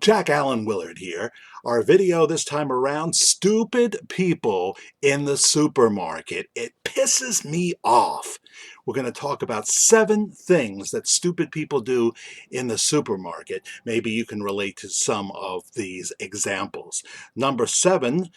Jack Allen Willard here. Our video this time around, stupid people in the supermarket. It pisses me off. We're going to talk about 7 things that stupid people do in the supermarket. Maybe you can relate to some of these examples. Number 7,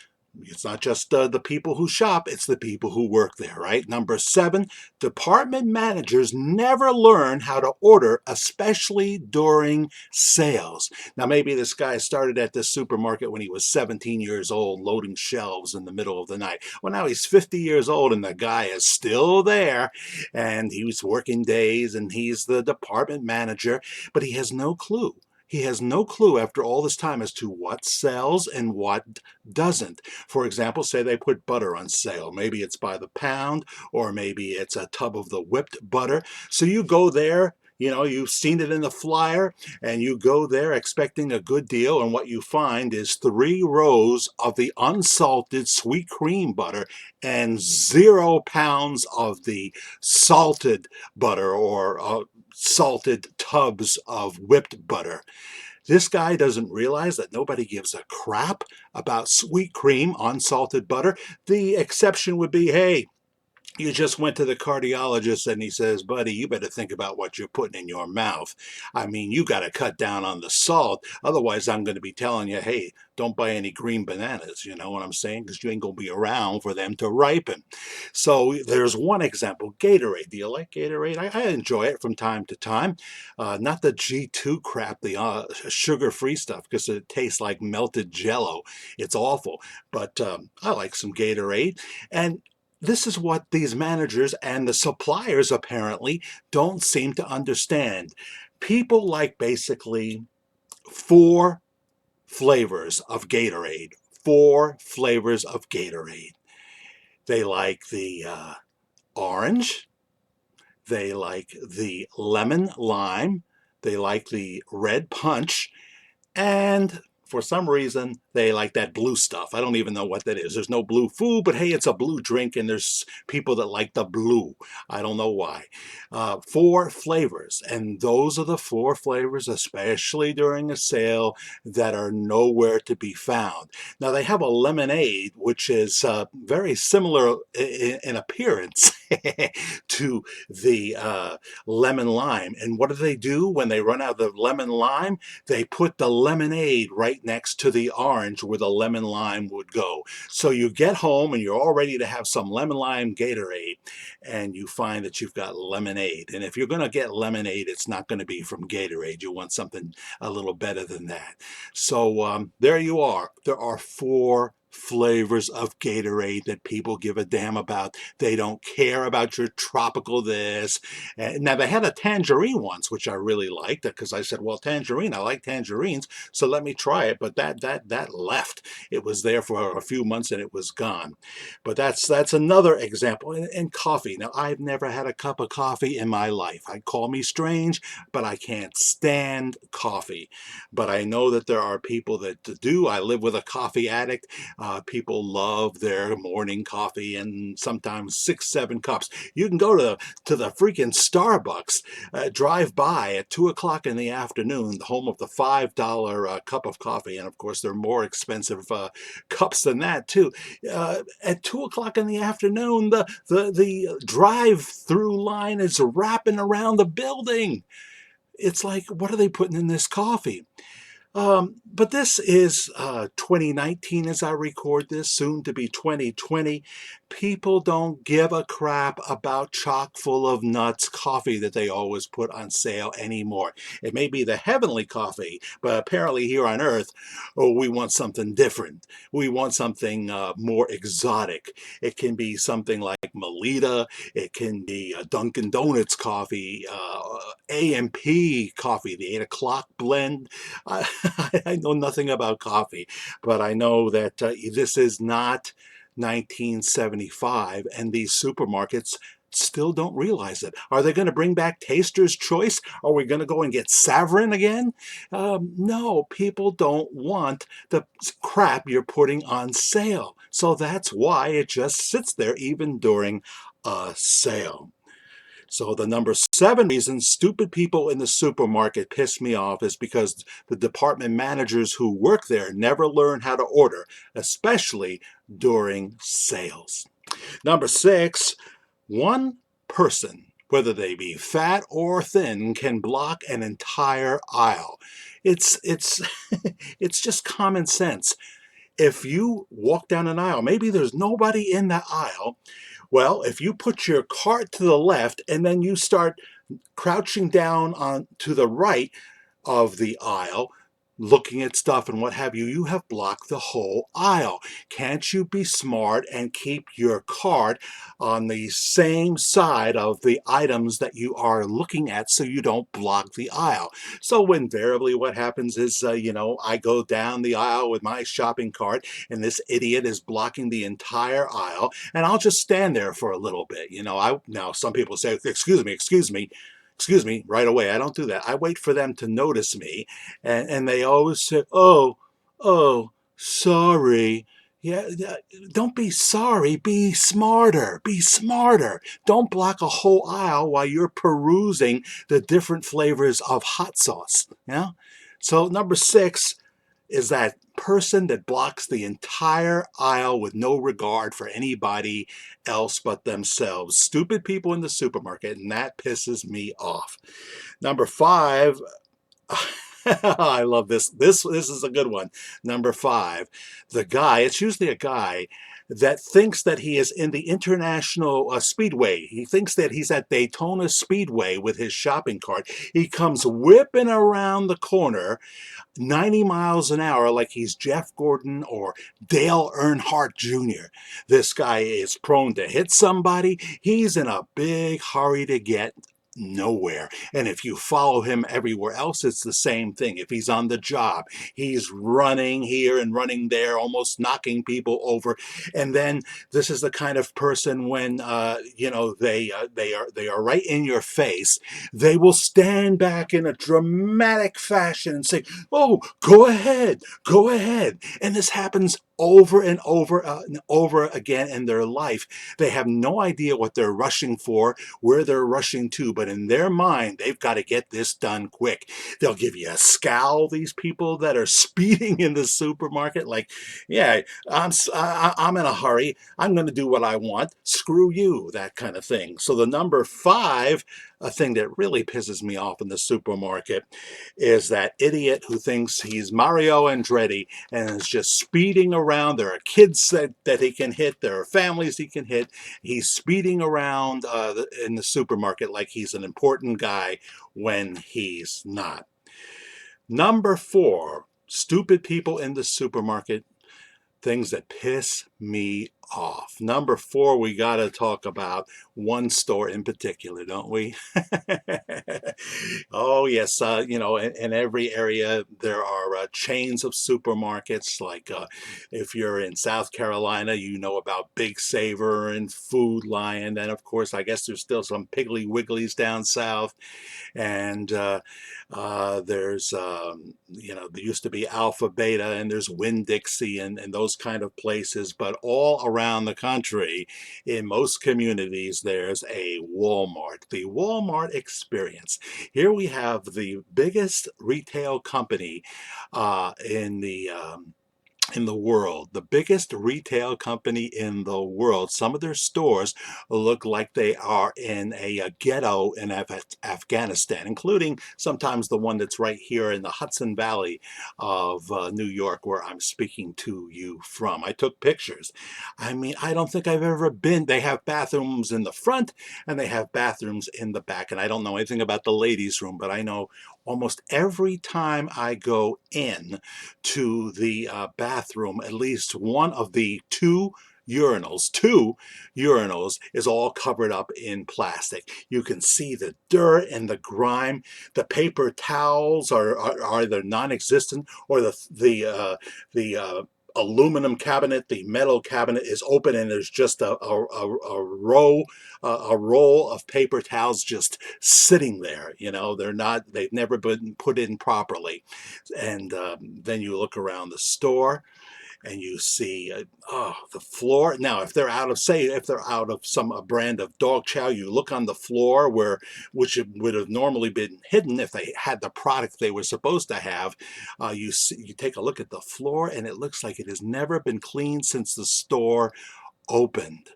it's not just the people who shop, it's the people who work there, right? Number 7, department managers never learn how to order, especially during sales. Now, maybe this guy started at this supermarket when he was 17 years old, loading shelves in the middle of the night. Well, now he's 50 years old and the guy is still there, and he was working days and he's the department manager, but he has no clue. He has no clue after all this time as to what sells and what doesn't. For example, say they put butter on sale. Maybe it's by the pound, or maybe it's a tub of the whipped butter. So you go there, you've seen it in the flyer, and you go there expecting a good deal, and what you find is 3 rows of the unsalted sweet cream butter and 0 pounds of the salted butter, or salted tubs of whipped butter. This guy doesn't realize that nobody gives a crap about sweet cream on salted butter. The exception would be, hey, you just went to the cardiologist and he says, buddy, you better think about what you're putting in your mouth. I mean, you got to cut down on the salt. Otherwise, I'm going to be telling you, hey, don't buy any green bananas. You know what I'm saying? Because you ain't going to be around for them to ripen. So there's one example. Gatorade. Do you like Gatorade? I enjoy it from time to time. Not the G2 crap, the sugar-free stuff, because it tastes like melted Jell-O. It's awful. But I like some Gatorade. And this is what these managers and the suppliers apparently don't seem to understand. People like basically 4 flavors of Gatorade. 4 flavors of Gatorade. They like the orange. They like the lemon lime. They like the red punch. And for some reason, they like that blue stuff. I don't even know what that is. There's no blue food, but hey, it's a blue drink, and there's people that like the blue. I don't know why. 4 flavors, and those are the 4 flavors, especially during a sale, that are nowhere to be found. Now, they have a lemonade, which is very similar in appearance to the lemon lime. And what do when they run out of the lemon lime? They put the lemonade right next to the orange where the lemon lime would go. So you get home and you're all ready to have some lemon lime Gatorade, and you find that you've got lemonade. And if you're going to get lemonade, it's not going to be from Gatorade. You want something a little better than that. So there you are. There are 4 flavors of Gatorade that people give a damn about. They don't care about your tropical this. And now, they had a tangerine once, which I really liked, because I said, well, tangerine, I like tangerines, so let me try it. But that left. It was there for a few months and it was gone. But that's another example. And coffee. Now, I've never had a cup of coffee in my life. I call me strange, but I can't stand coffee. But I know that there are people that do. I live with a coffee addict. People love their morning coffee, and sometimes 6, 7 cups. You can go to the freaking Starbucks, drive by at 2 o'clock in the afternoon, the home of the $5 cup of coffee, and of course they're more expensive cups than that too. At 2 o'clock in the afternoon, the drive-through line is wrapping around the building. It's like, what are they putting in this coffee? But this is 2019 as I record this, soon to be 2020. People don't give a crap about chock full of nuts coffee that they always put on sale anymore. It may be the heavenly coffee, but apparently here on earth, we want something different. We want something more exotic. It can be something like Melita. It can be Dunkin' Donuts coffee, A&P coffee, the 8 o'clock blend. I know nothing about coffee, but I know that this is not 1975, and these supermarkets still don't realize it. Are they going to bring back Taster's Choice? Are we going to go and get Savarin again? No, people don't want the crap you're putting on sale. So that's why it just sits there even during a sale. So the number 7 reason stupid people in the supermarket piss me off is because the department managers who work there never learn how to order, especially during sales. Number 6, one person, whether they be fat or thin, can block an entire aisle. It's it's just common sense. If you walk down an aisle, maybe there's nobody in that aisle. Well, if you put your cart to the left and then you start crouching down on to the right of the aisle, looking at stuff and what have you, you have blocked the whole aisle. Can't you be smart and keep your cart on the same side of the items that you are looking at so you don't block the aisle? So invariably what happens is, I go down the aisle with my shopping cart and this idiot is blocking the entire aisle, and I'll just stand there for a little bit. Now some people say, excuse me, right away. I don't do that. I wait for them to notice me, and they always say, oh, sorry. Yeah, don't be sorry. Be smarter. Be smarter. Don't block a whole aisle while you're perusing the different flavors of hot sauce. So number 6 is that person that blocks the entire aisle with no regard for anybody else but themselves. Stupid people in the supermarket, and that pisses me off. Number 5, I love this. This is a good one. Number 5, the guy, it's usually a guy that thinks that he is in the International Speedway. He thinks that he's at Daytona Speedway with his shopping cart. He comes whipping around the corner 90 miles an hour like he's Jeff Gordon or Dale Earnhardt Jr. This guy is prone to hit somebody. He's in a big hurry to get nowhere. And if you follow him everywhere else, it's the same thing. If he's on the job, he's running here and running there, almost knocking people over. And then this is the kind of person when they are right in your face, they will stand back in a dramatic fashion and say, "Oh, go ahead, go ahead." And this happens over and over again in their life. They have no idea what they're rushing for, where they're rushing to, but in their mind, they've got to get this done quick. They'll give you a scowl, these people that are speeding in the supermarket, like, yeah, I'm in a hurry. I'm going to do what I want. Screw you, that kind of thing. So the number 5, a thing that really pisses me off in the supermarket, is that idiot who thinks he's Mario Andretti and is just speeding around. There are kids that he can hit. There are families he can hit. He's speeding around in the supermarket like he's an important guy when he's not. Number 4, stupid people in the supermarket, things that piss me off. Number 4, we got to talk about one store in particular, don't we? Oh, yes. In every area, there are chains of supermarkets. Like if you're in South Carolina, you know about Big Saver and Food Lion. And of course, I guess there's still some Piggly Wigglies down south. And there's, there used to be Alpha Beta, and there's Winn-Dixie and those kind of places. But all around the country, in most communities, there's a Walmart, the Walmart experience. Here we have the biggest retail company in the world, the biggest retail company in the world. Some of their stores look like they are in a ghetto in Afghanistan, including sometimes the one that's right here in the Hudson Valley of New York, where I'm speaking to you from. I took pictures. I mean, I don't think I've ever been. They have bathrooms in the front and they have bathrooms in the back. And I don't know anything about the ladies' room, but I know almost every time I go in to the bathroom, at least one of the two urinals is all covered up in plastic. You can see the dirt and the grime. The paper towels are either non-existent, or the aluminum cabinet, the metal cabinet is open, and there's just a roll of paper towels just sitting there. They've never been put in properly. And then you look around the store, and you see, oh, the floor. Now, if they're out of, say, if they're out of some brand of dog chow, you look on the floor where, which would have normally been hidden if they had the product they were supposed to have. You take a look at the floor, and it looks like it has never been cleaned since the store opened.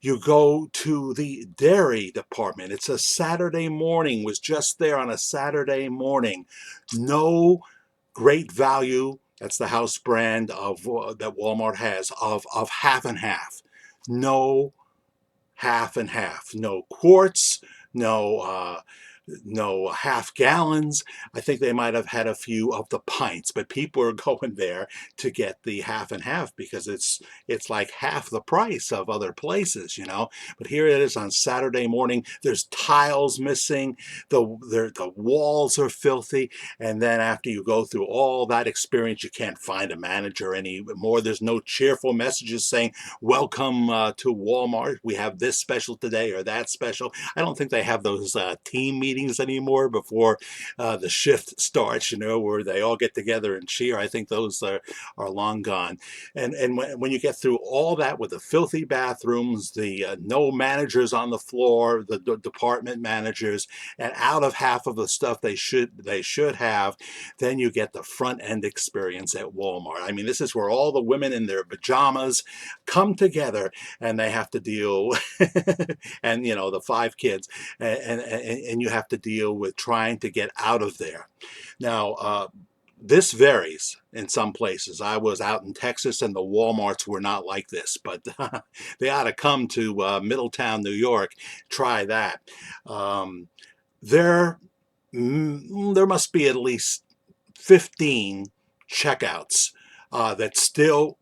You go to the dairy department. It's a Saturday morning, was just there on a Saturday morning. No Great Value, that's the house brand of that Walmart has, of half and half. No half and half. No quarts, no no half gallons. I think they might have had a few of the pints, but people are going there to get the half and half because it's like half the price of other places, you know. But here it is on Saturday morning. There's tiles missing. The walls are filthy. And then after you go through all that experience, you can't find a manager anymore. There's no cheerful messages saying, welcome to Walmart. We have this special today or that special. I don't think they have those team meetings anymore before the shift starts, you know, where they all get together and cheer. I think those are long gone. And when you get through all that with the filthy bathrooms, the no managers on the floor, the department managers, and out of half of the stuff they should have, then you get the front end experience at Walmart. I mean, this is where all the women in their pajamas come together and they have to deal and you know the five kids and you have to deal with trying to get out of there. Now this varies in some places. I was out in Texas and the Walmarts were not like this, but they ought to come to Middletown, New York. Try that. There must be at least 15 checkouts that still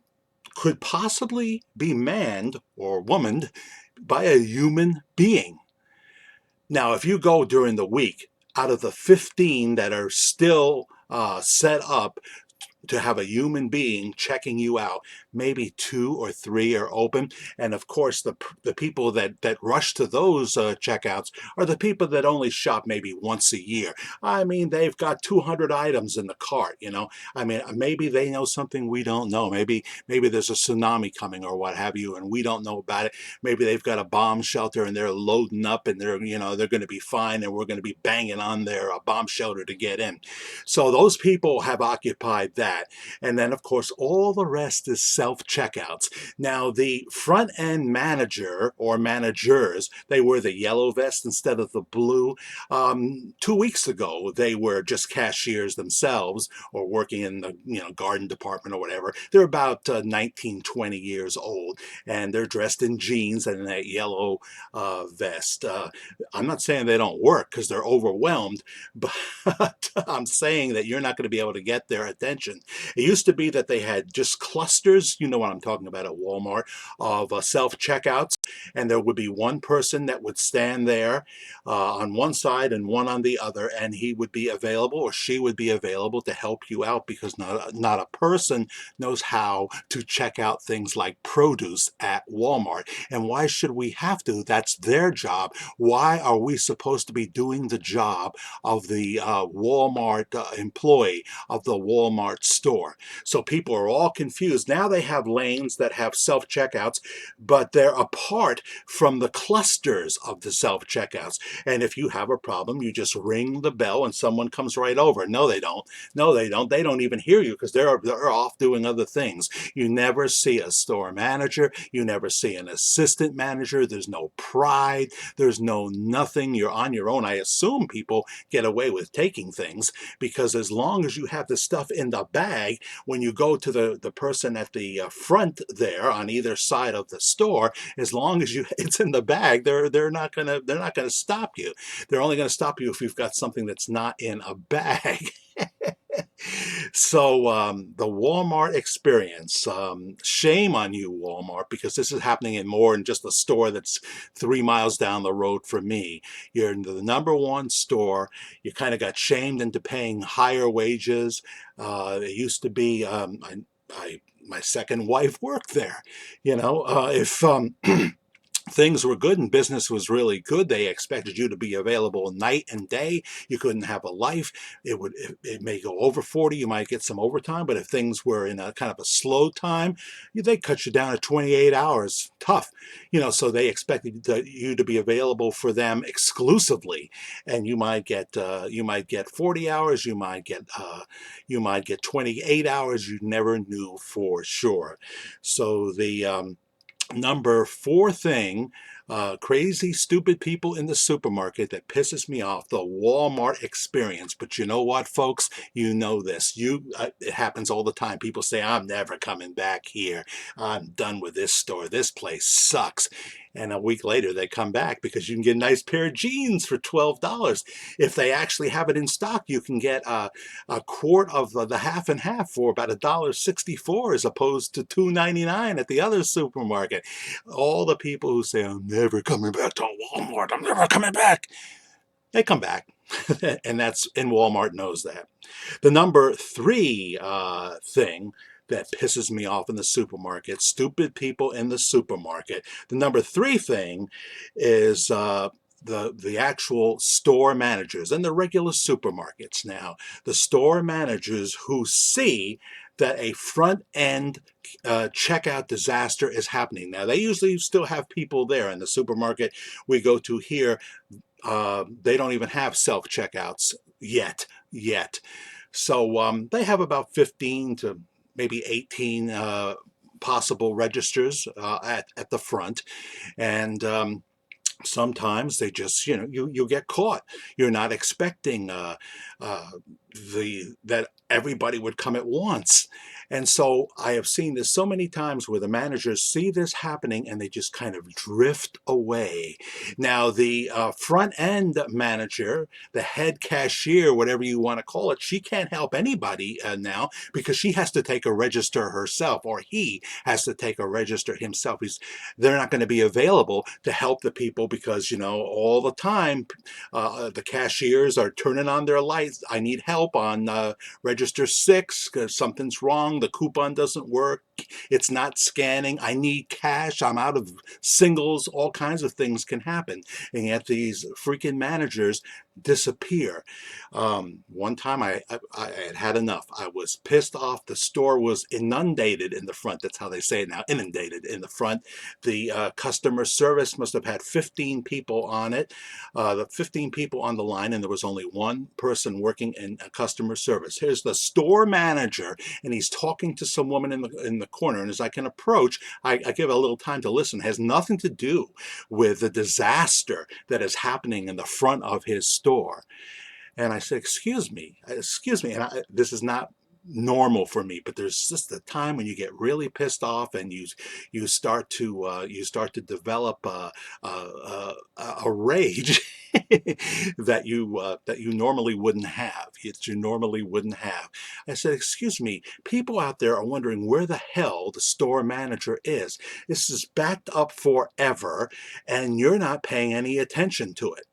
could possibly be manned or womaned by a human being. Now, if you go during the week, out of the 15 that are still set up to have a human being checking you out, maybe 2 or 3 are open. And of course, the people that rush to those checkouts are the people that only shop maybe once a year. I mean, they've got 200 items in the cart, you know. I mean, maybe they know something we don't know. Maybe there's a tsunami coming or what have you, and we don't know about it. Maybe they've got a bomb shelter and they're loading up and they're going to be fine, and we're going to be banging on their bomb shelter to get in. So those people have occupied that. And then, of course, all the rest is self-checkouts. Now, the front-end manager or managers, they wear the yellow vest instead of the blue. 2 weeks ago, they were just cashiers themselves or working in the garden department or whatever. They're about 19, 20 years old, and they're dressed in jeans and that yellow vest. I'm not saying they don't work because they're overwhelmed, but I'm saying that you're not going to be able to get their attention. It used to be that they had just clusters, you know what I'm talking about at Walmart, of self-checkouts, and there would be one person that would stand there on one side and one on the other, and he would be available or she would be available to help you out because not a person knows how to check out things like produce at Walmart. And why should we have to? That's their job. Why are we supposed to be doing the job of the Walmart employee, of the Walmart store? So people are all confused. Now they have lanes that have self-checkouts, but they're apart from the clusters of the self-checkouts. And if you have a problem, you just ring the bell and someone comes right over. No, they don't. No, they don't. They don't even hear you because they're off doing other things. You never see a store manager. You never see an assistant manager. There's no pride. There's no nothing. You're on your own. I assume people get away with taking things because as long as you have the stuff in the bag, when you go to the person at the front there on either side of the store, as long as it's in the bag, they're not gonna stop you. They're only gonna stop you if you've got something that's not in a bag. So the Walmart experience, shame on you, Walmart, because this is happening in more than just a store that's 3 miles down the road from me. You're in the number one store. You kind of got shamed into paying higher wages. It used to be, my second wife worked there. You know, if things were good and business was really good. They expected you to be available night and day. You couldn't have a life. It may go over 40. You might get some overtime, but if things were in a kind of a slow time, they cut you down to 28 hours. Tough, So they expected you to be available for them exclusively, and you might get 40 hours. You might get 28 hours. You never knew for sure. So the number four thing, crazy, stupid people in the supermarket that pisses me off, the Walmart experience. But you know what, folks? You know this. It happens all the time. People say, I'm never coming back here. I'm done with this store. This place sucks. And a week later, they come back because you can get a nice pair of jeans for $12. If they actually have it in stock, you can get a quart of the half and half for about $1.64 as opposed to $2.99 at the other supermarket. All the people who say, I'm never coming back to Walmart, I'm never coming back, they come back. And Walmart knows that. The number three thing that pisses me off in the supermarket, stupid people in the supermarket. The number three thing is the actual store managers and the regular supermarkets now. The store managers who see that a front end checkout disaster is happening. Now, they usually still have people there in the supermarket we go to here. They don't even have self checkouts yet. So they have about 15 to maybe 18 possible registers at the front, and sometimes they just, you get caught. You're not expecting that everybody would come at once. And so I have seen this so many times where the managers see this happening and they just kind of drift away. Now, the front end manager, the head cashier, whatever you want to call it, she can't help anybody now because she has to take a register herself, or he has to take a register himself. They're not going to be available to help the people because, all the time the cashiers are turning on their lights. I need help on register 6 because something's wrong. The coupon doesn't work. It's not scanning. I need cash. I'm out of singles. All kinds of things can happen. And yet these freaking managers disappear. One time I had enough. I was pissed off. The store was inundated in the front. That's how they say it now, inundated in the front. The customer service must have had 15 people on it, the 15 people on the line, and there was only one person working in customer service. Here's the store manager, and he's talking to some woman in the corner. And as I can approach, I give a little time to listen. It has nothing to do with the disaster that is happening in the front of his store. And I said, excuse me. And this is not normal for me, but there's just a time when you get really pissed off and you start to develop a rage that you normally wouldn't have. You normally wouldn't have. I said, excuse me, people out there are wondering where the hell the store manager is. This is backed up forever, and you're not paying any attention to it.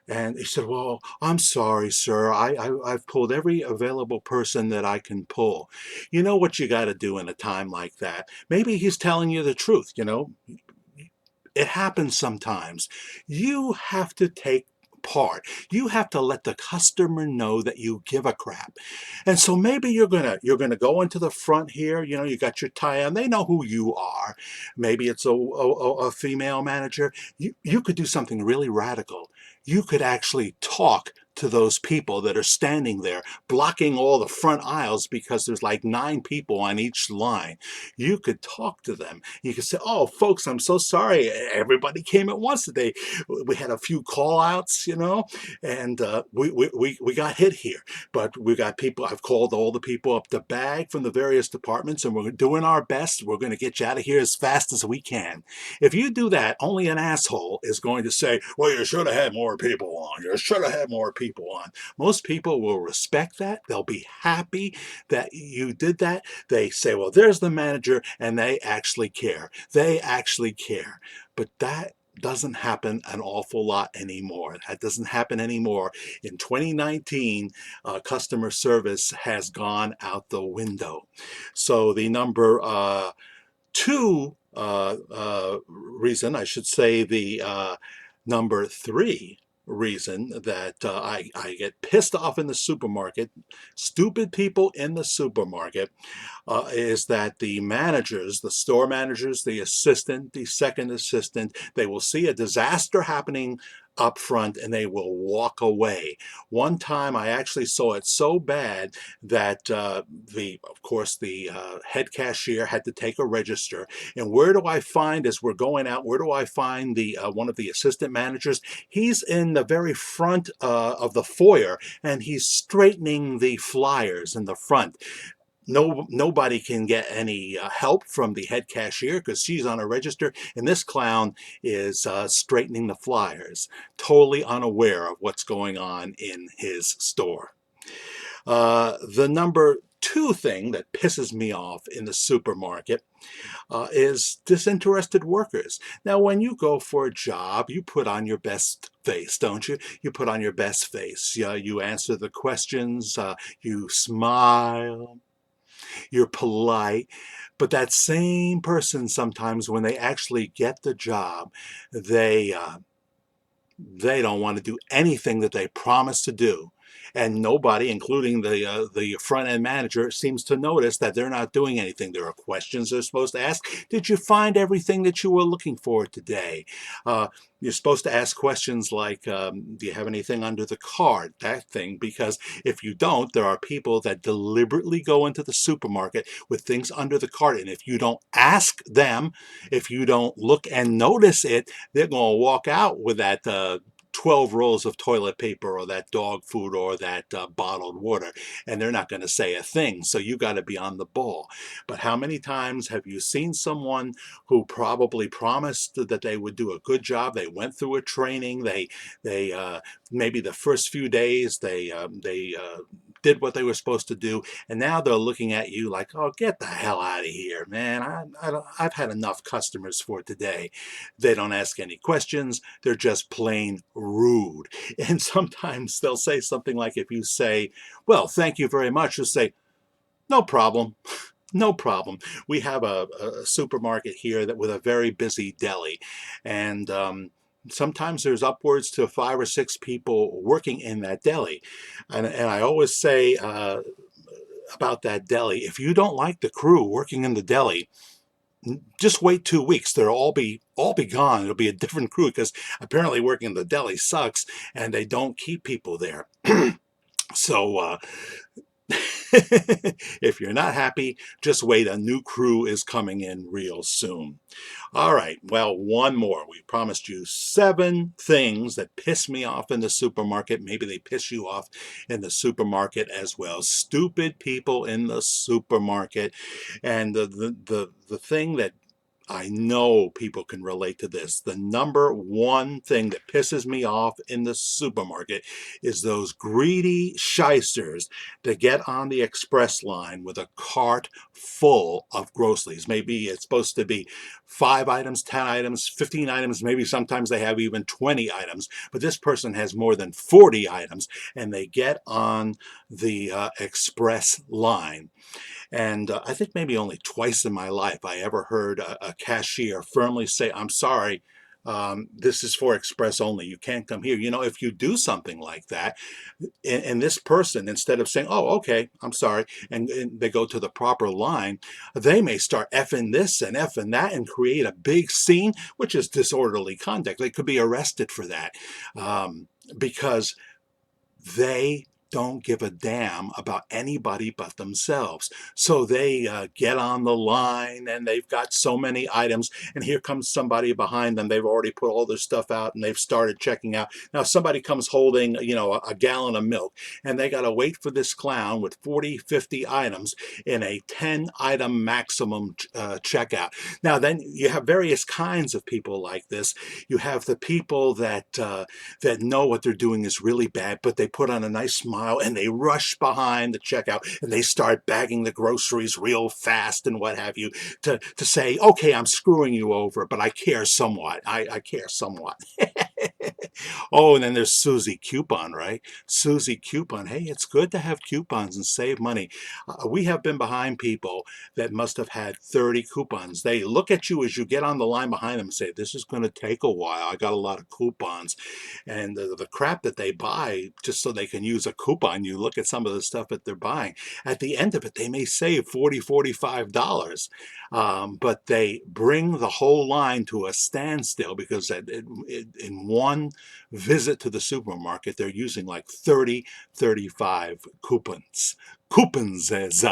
And he said, well, I'm sorry, sir. I've pulled every available person that I can pull. You know what you got to do in a time like that? Maybe he's telling you the truth, It happens sometimes. You have to take part. You have to let the customer know that you give a crap. And so maybe you're gonna go into the front here. You got your tie on. They know who you are. Maybe it's a female manager. You could do something really radical. You could actually talk to those people that are standing there blocking all the front aisles because there's like 9 people on each line. You could talk to them. You could say, oh, folks, I'm so sorry. Everybody came at once today. We had a few call outs, and we got hit here. But we got people. I've called all the people up the bag from the various departments, and we're doing our best. We're going to get you out of here as fast as we can. If you do that, only an asshole is going to say, well, you should have had more people on. You should have had more people on. Most people will respect that. They'll be happy that you did that. They say, well, there's the manager, and they actually care. They actually care. But that doesn't happen an awful lot anymore. That doesn't happen anymore. In 2019, customer service has gone out the window. So the number 2 reason, I should say the number three reason that I get pissed off in the supermarket, stupid people in the supermarket, is that the managers, the store managers, the assistant, the second assistant, they will see a disaster happening up front and they will walk away. One time I actually saw it so bad that of course, the head cashier had to take a register. And where do I find, as we're going out, where do I find the one of the assistant managers? He's in the very front of the foyer and he's straightening the flyers in the front. Nobody can get any help from the head cashier because she's on a register, and this clown is straightening the flyers, totally unaware of what's going on in his store. The number two thing that pisses me off in the supermarket is disinterested workers. Now, when you go for a job, you put on your best face, don't you? You put on your best face. You answer the questions, you smile, you're polite, but that same person sometimes, when they actually get the job, they don't want to do anything that they promise to do. And nobody, including the front end manager, seems to notice that they're not doing anything. There are questions they're supposed to ask. Did you find everything that you were looking for today? You're supposed to ask questions like, do you have anything under the cart? That thing, because if you don't, there are people that deliberately go into the supermarket with things under the cart. And if you don't ask them, if you don't look and notice it, they're going to walk out with that 12 rolls of toilet paper or that dog food or that bottled water, and they're not going to say a thing. So you got to be on the ball. But how many times have you seen someone who probably promised that they would do a good job? They went through a training. They maybe the first few days they did what they were supposed to do, and now they're looking at you like, oh, get the hell out of here, man. I've had enough customers for today. They don't ask any questions. They're just plain rude. And sometimes they'll say something like, if you say, well, thank you very much, they'll say, no problem. No problem. We have a supermarket here that with a very busy deli, and sometimes there's upwards to 5 or 6 people working in that deli. And I always say about that deli, if you don't like the crew working in the deli, just wait 2 weeks. They'll all be gone. It'll be a different crew because apparently working in the deli sucks and they don't keep people there. So if you're not happy, just wait. A new crew is coming in real soon. All right, well, one more. We promised you 7 things that piss me off in the supermarket. Maybe they piss you off in the supermarket as well. Stupid people in the supermarket. And the thing that I know people can relate to this. The number one thing that pisses me off in the supermarket is those greedy shysters that get on the express line with a cart full of groceries. Maybe it's supposed to be 5 items, 10 items, 15 items, maybe sometimes they have even 20 items, but this person has more than 40 items and they get on the express line. And I think maybe only twice in my life I ever heard a cashier firmly say, I'm sorry, this is for express only. You can't come here. You know, if you do something like that, and this person, instead of saying, oh, okay, I'm sorry, and they go to the proper line, they may start effing this and effing that and create a big scene, which is disorderly conduct. They could be arrested for that because they don't give a damn about anybody but themselves. So they get on the line and they've got so many items, and here comes somebody behind them. They've already put all their stuff out and they've started checking out. Now somebody comes holding, you know, a gallon of milk, and they got to wait for this clown with 40, 50 items in a 10 item maximum checkout. Now then you have various kinds of people like this. You have the people that know what they're doing is really bad, but they put on a nice smile and they rush behind the checkout and they start bagging the groceries real fast and what have you to say, okay, I'm screwing you over, but I care somewhat. I care somewhat. Oh, and then there's Susie Coupon, right? Susie Coupon. Hey, it's good to have coupons and save money. We have been behind people that must have had 30 coupons. They look at you as you get on the line behind them and say, this is going to take a while. I got a lot of coupons. And the crap that they buy just so they can use a coupon, you look at some of the stuff that they're buying. At the end of it, they may save $40, $45. But they bring the whole line to a standstill because in one visit to the supermarket, they're using like 30, 35 coupons. Coupons, as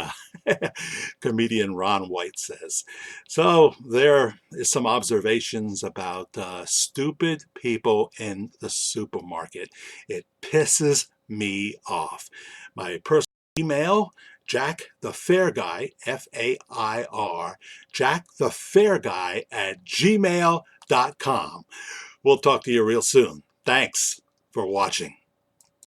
comedian Ron White says. So there is some observations about stupid people in the supermarket. It pisses me off. My personal email, Jack the Fair Guy, F-A-I-R, Jack the Fair Guy at gmail.com. We'll talk to you real soon. Thanks for watching.